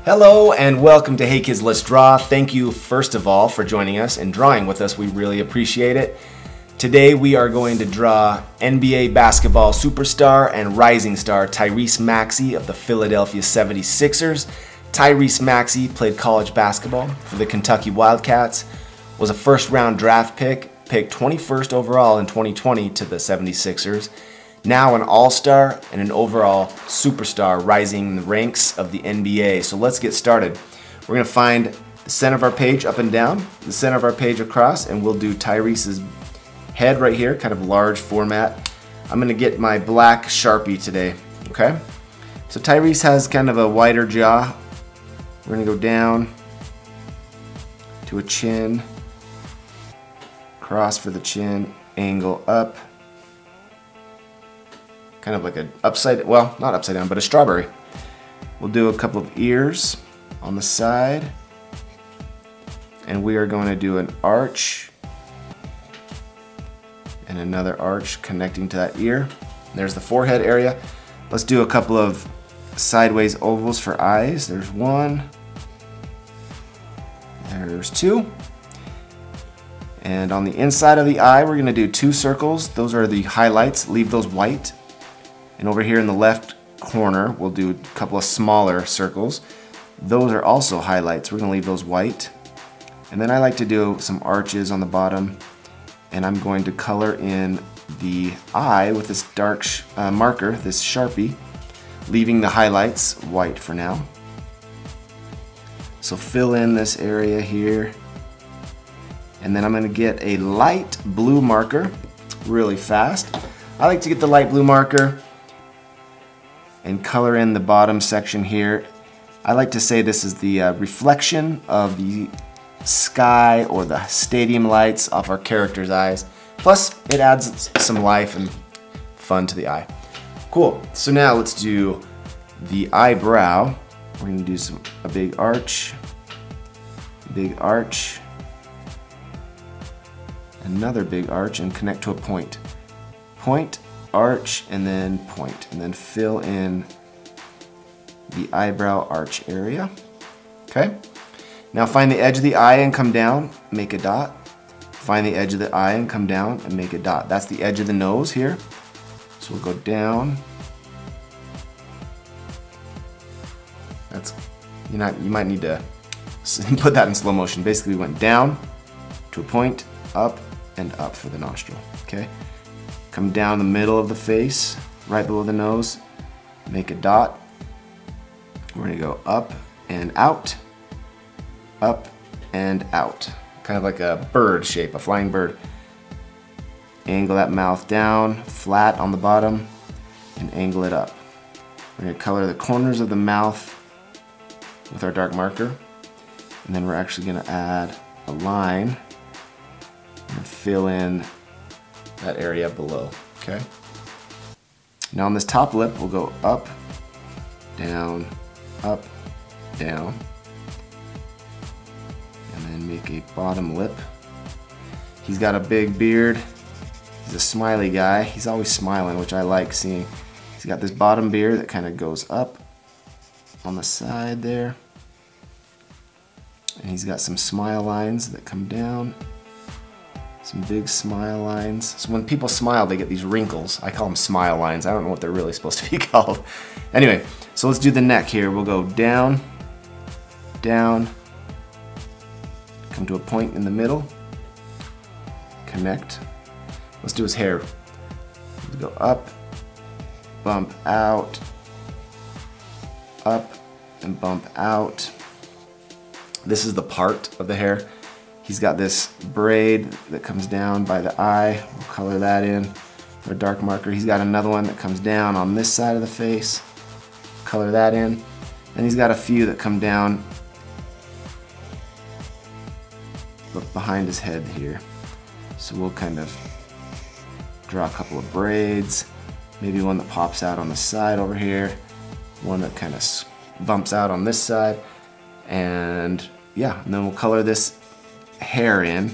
Hello and welcome to Hey Kids Let's Draw. Thank you first of all for joining us and drawing with us. We really appreciate it. Today we are going to draw NBA basketball superstar and rising star Tyrese Maxey of the Philadelphia 76ers. Tyrese Maxey played college basketball for the Kentucky Wildcats, was a first-round draft picked 21st overall in 2020 to the 76ers. Now an all-star and an overall superstar rising in the ranks of the NBA. So let's get started. We're going to find the center of our page up and down, the center of our page across, and we'll do Tyrese's head right here, kind of large format. I'm going to get my black Sharpie today, okay? So Tyrese has kind of a wider jaw. We're going to go down to a chin, cross for the chin, angle up. Kind of like an upside, well, not upside down, but a strawberry. We'll do a couple of ears on the side. And we are going to do an arch and another arch connecting to that ear. There's the forehead area. Let's do a couple of sideways ovals for eyes. There's one. There's two. And on the inside of the eye, we're going to do two circles. Those are the highlights. Leave those white. And over here in the left corner, we'll do a couple of smaller circles. Those are also highlights. We're going to leave those white. And then I like to do some arches on the bottom. And I'm going to color in the eye with this dark marker, this Sharpie, leaving the highlights white for now. So fill in this area here. And then I'm going to get a light blue marker really fast. I like to get the light blue marker and color in the bottom section here. I like to say this is the reflection of the sky or the stadium lights off our character's eyes. Plus, it adds some life and fun to the eye. Cool. So now let's do the eyebrow. We're going to do a big arch, another big arch, and connect to a point. Point, arch, and then point, and then fill in the eyebrow arch area. Okay? Now find the edge of the eye and come down, make a dot. Find the edge of the eye and come down and make a dot. That's the edge of the nose here. So we'll go down. That's, you might need to put that in slow motion. Basically we went down to a point, up, and up for the nostril. Okay? Come down the middle of the face, right below the nose, make a dot. We're going to go up and out, up and out. Kind of like a bird shape, a flying bird. Angle that mouth down, flat on the bottom, and angle it up. We're going to color the corners of the mouth with our dark marker. And then we're actually going to add a line and fill in that area below, okay? Now on this top lip, we'll go up, down, and then make a bottom lip. He's got a big beard. He's a smiley guy. He's always smiling, which I like seeing. He's got this bottom beard that kind of goes up on the side there. And he's got some smile lines that come down. Some big smile lines. So when people smile, they get these wrinkles. I call them smile lines. I don't know what they're really supposed to be called. Anyway, so let's do the neck here. We'll go down, down, come to a point in the middle, connect. Let's do his hair. We'll go up, bump out, up, and bump out. This is the part of the hair. He's got this braid that comes down by the eye. We'll color that in with a dark marker. He's got another one that comes down on this side of the face. Color that in. And he's got a few that come down behind his head here. So we'll kind of draw a couple of braids. Maybe one that pops out on the side over here. One that kind of bumps out on this side. And yeah, and then we'll color this hair in.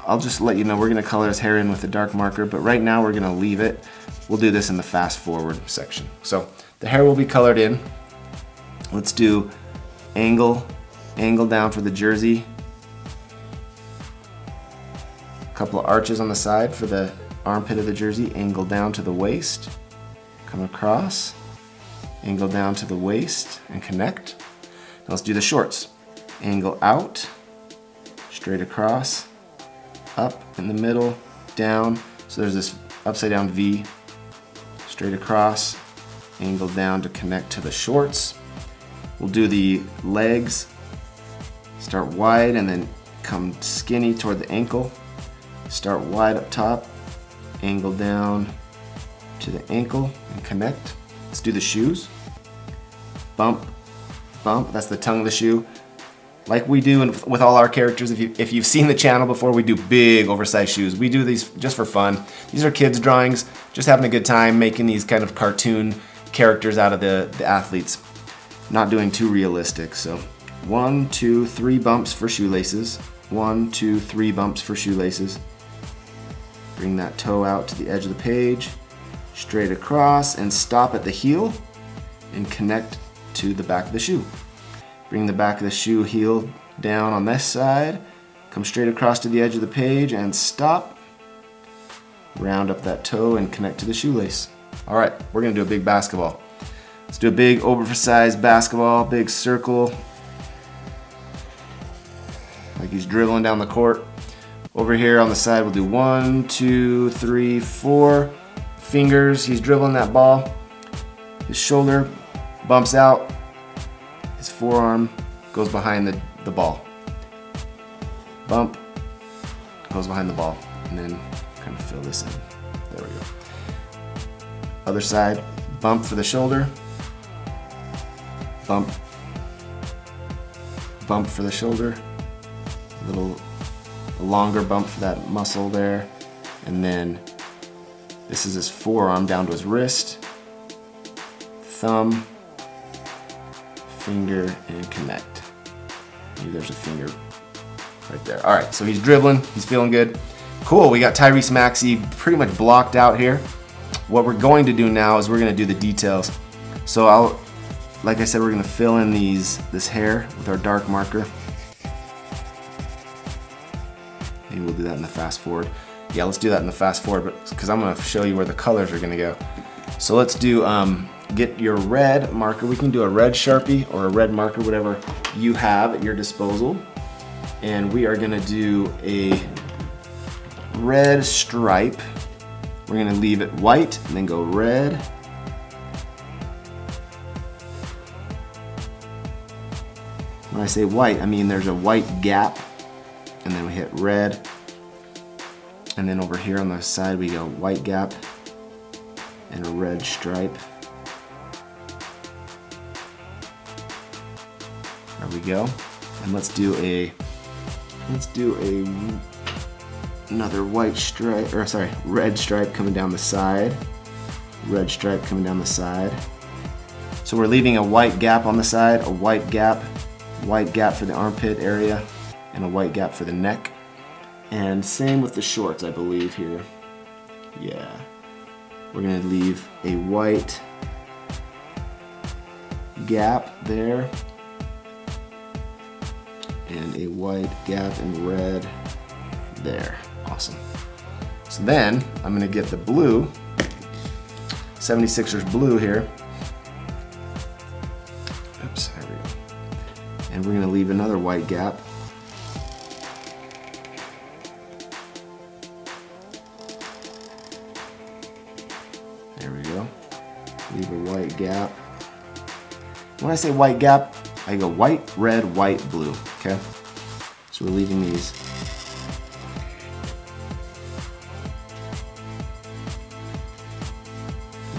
I'll just let you know we're going to color his hair in with a dark marker, but right now we're going to leave it. We'll do this in the fast forward section. So the hair will be colored in. Let's do angle down for the jersey. A couple of arches on the side for the armpit of the jersey. Angle down to the waist. Come across. Angle down to the waist and connect. Now let's do the shorts. Angle out, straight across, up in the middle, down. So there's this upside down V, straight across, angle down to connect to the shorts. We'll do the legs. Start wide and then come skinny toward the ankle. Start wide up top, angle down to the ankle and connect. Let's do the shoes. Bump, bump, that's the tongue of the shoe. Like we do with all our characters, if you've seen the channel before, we do big oversized shoes. We do these just for fun. These are kids' drawings, just having a good time making these kind of cartoon characters out of the athletes. Not doing too realistic, so 1, 2, 3 bumps for shoelaces. 1, 2, 3 bumps for shoelaces. Bring that toe out to the edge of the page, straight across and stop at the heel and connect to the back of the shoe. Bring the back of the shoe heel down on this side, come straight across to the edge of the page and stop. Round up that toe and connect to the shoelace. All right, we're gonna do a big basketball. Let's do a big oversized basketball, big circle. Like he's dribbling down the court. Over here on the side, we'll do 1, 2, 3, 4 fingers. He's dribbling that ball. His shoulder bumps out. His forearm goes behind the ball. Bump, goes behind the ball. And then kind of fill this in. There we go. Other side, bump for the shoulder. Bump. Bump for the shoulder. A longer bump for that muscle there. And then this is his forearm down to his wrist. Thumb. Finger and connect. Maybe there's a finger right there. All right, so he's dribbling, he's feeling good. Cool, we got Tyrese Maxey pretty much blocked out here. What we're going to do now is we're gonna do the details. So like I said, we're gonna fill in this hair with our dark marker. Maybe we'll do that in the fast forward. Yeah, let's do that in the fast forward, because I'm gonna show you where the colors are gonna go. So let's do, get your red marker. We can do a red Sharpie or a red marker, whatever you have at your disposal. And we are gonna do a red stripe. We're gonna leave it white and then go red. When I say white, I mean there's a white gap, and then we hit red. And then over here on the side we go white gap and a red stripe. There we go. And let's do another white stripe, or sorry, red stripe coming down the side. Red stripe coming down the side. So we're leaving a white gap on the side, a white gap for the armpit area, and a white gap for the neck. And same with the shorts, I believe here. Yeah. We're gonna leave a white gap there, and a white gap in red there. Awesome. So then I'm gonna get the blue, 76ers blue here. Oops, there we go. And we're gonna leave another white gap. There we go. Leave a white gap. When I say white gap, I go white, red, white, blue, okay? So we're leaving these.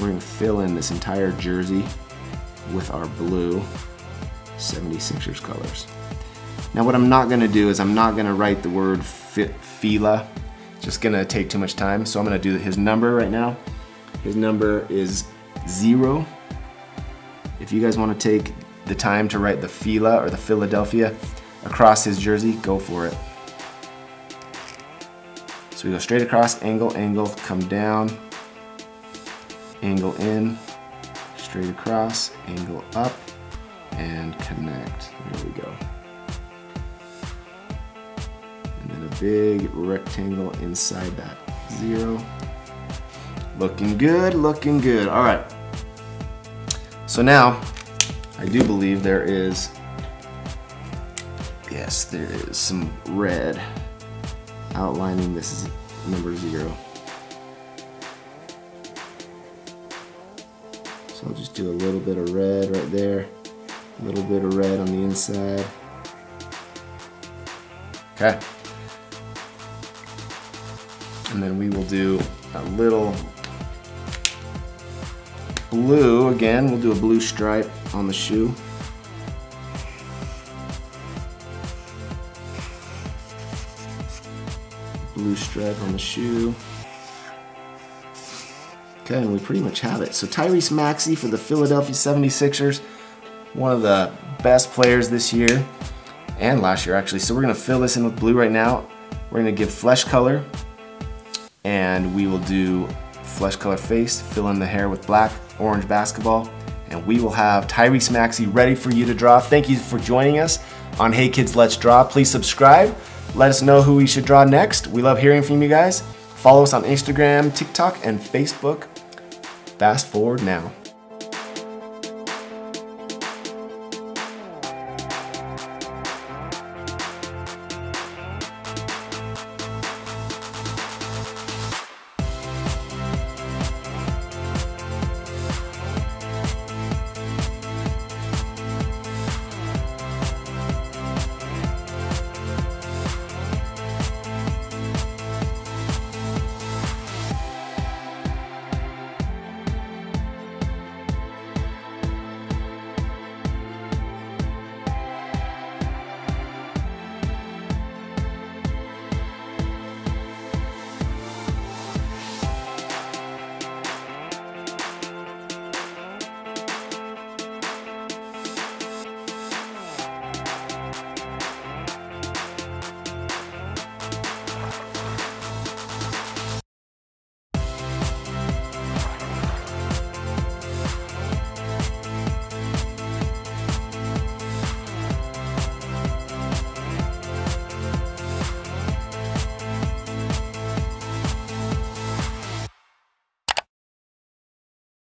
We're gonna fill in this entire jersey with our blue 76ers colors. Now what I'm not gonna do is I'm not gonna write the word Fila. It's just gonna take too much time. So I'm gonna do his number right now. His number is 0. If you guys wanna take the time to write the Fila or the Philadelphia across his jersey, go for it. So we go straight across, angle, angle, come down, angle in, straight across, angle up, and connect. There we go. And then a big rectangle inside that 0. Looking good, looking good. All right. So now, I do believe there is, yes, there is some red outlining this is number 0. So I'll just do a little bit of red right there, a little bit of red on the inside. Okay. And then we will do a little blue again. We'll do a blue stripe on the shoe. Blue stripe on the shoe. Okay, and we pretty much have it. So Tyrese Maxey for the Philadelphia 76ers, one of the best players this year and last year actually. So we're gonna fill this in with blue right now. We're gonna give flesh color, and we will do flesh color face, fill in the hair with black, orange basketball, and we will have Tyrese Maxey ready for you to draw. Thank you for joining us on Hey Kids Let's Draw. Please subscribe. Let us know who we should draw next. We love hearing from you guys. Follow us on Instagram, TikTok, and Facebook. Fast forward now.